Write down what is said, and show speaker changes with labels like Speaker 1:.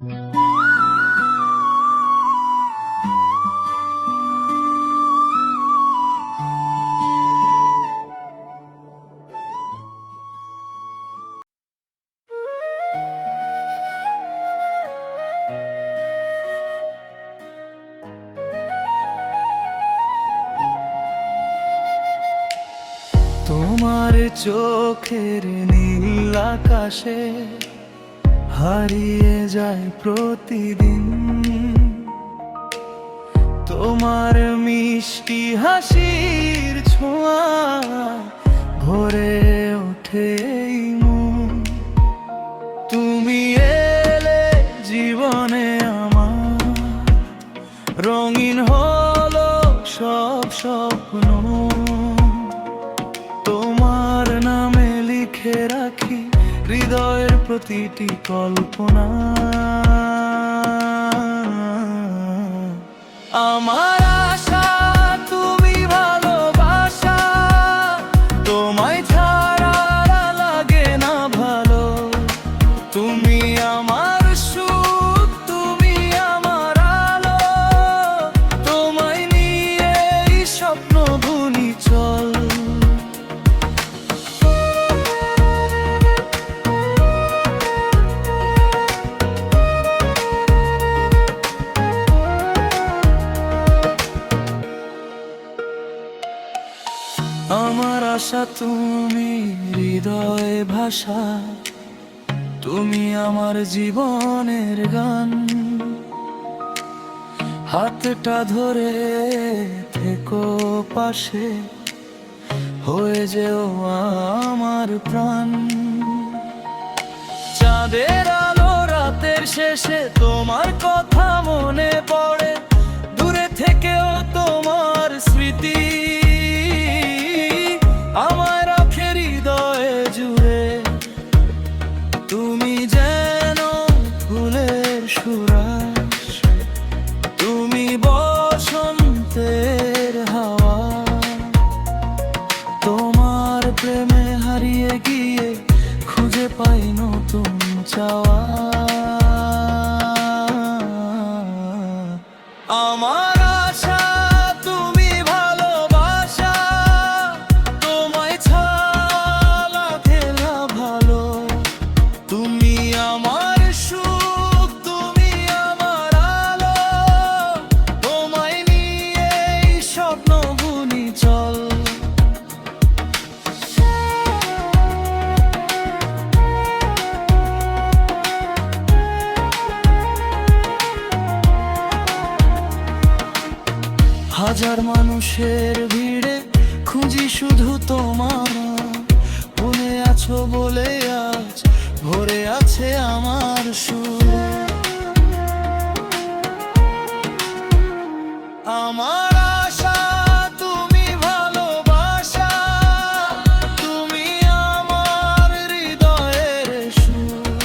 Speaker 1: তোমার চোখের নীল আকাশে হারিয়ে যায় প্রতিদিন, তোমার মিষ্টি হাসির ছোঁয়া ভরে ওঠে এই মন। তুমি এলে জীবনে আমার, রঙিন হলো সব স্বপ্ন। তোমার নামে লিখে রাখি হৃদয়ের প্রতিটি কল্পনা। আমার আশা তুমি ভালোবাসা, তোমায় ছাড়া লাগে না ভালো। তুমি আমার সুখ, তুমি আমার আলো, তোমায় নিয়ে স্বপ্ন বুনি চল। আমার আশা তুমি হৃদয় ভাষা, তুমি আমার জীবনের গান। হাতটা ধরে থেকো পাশে, হয়ে যেও আমার প্রাণ। চাঁদের আলো রাতের শেষে তোমার কথা মনে পড়ে, দূরে থেকেও তোমার স্মৃতি আমার রাখে হৃদয়ে জুড়ে। তুমি যেন ফুলের সুরাস, তুমি বসন্তের হাওয়া। তোমার প্রেমে হারিয়ে গিয়ে খুঁজে পাই নতুন চাওয়া। আমার আশা তুমি ভালোবাসা, তোমায় ছাড়া খেলা ভালো। তুমি আমার সুখ, তুমি আমার আলো, তোমায় নিয়ে স্বপ্ন বুনি চল। হাজার মানুষের ভিড়ে খুঁজি শুধু তোমার, মনে আছো বলে আজ ভরে আছে আমার সুর। আমার আশা তুমি ভালোবাসা, তুমি আমার হৃদয়ের সুর।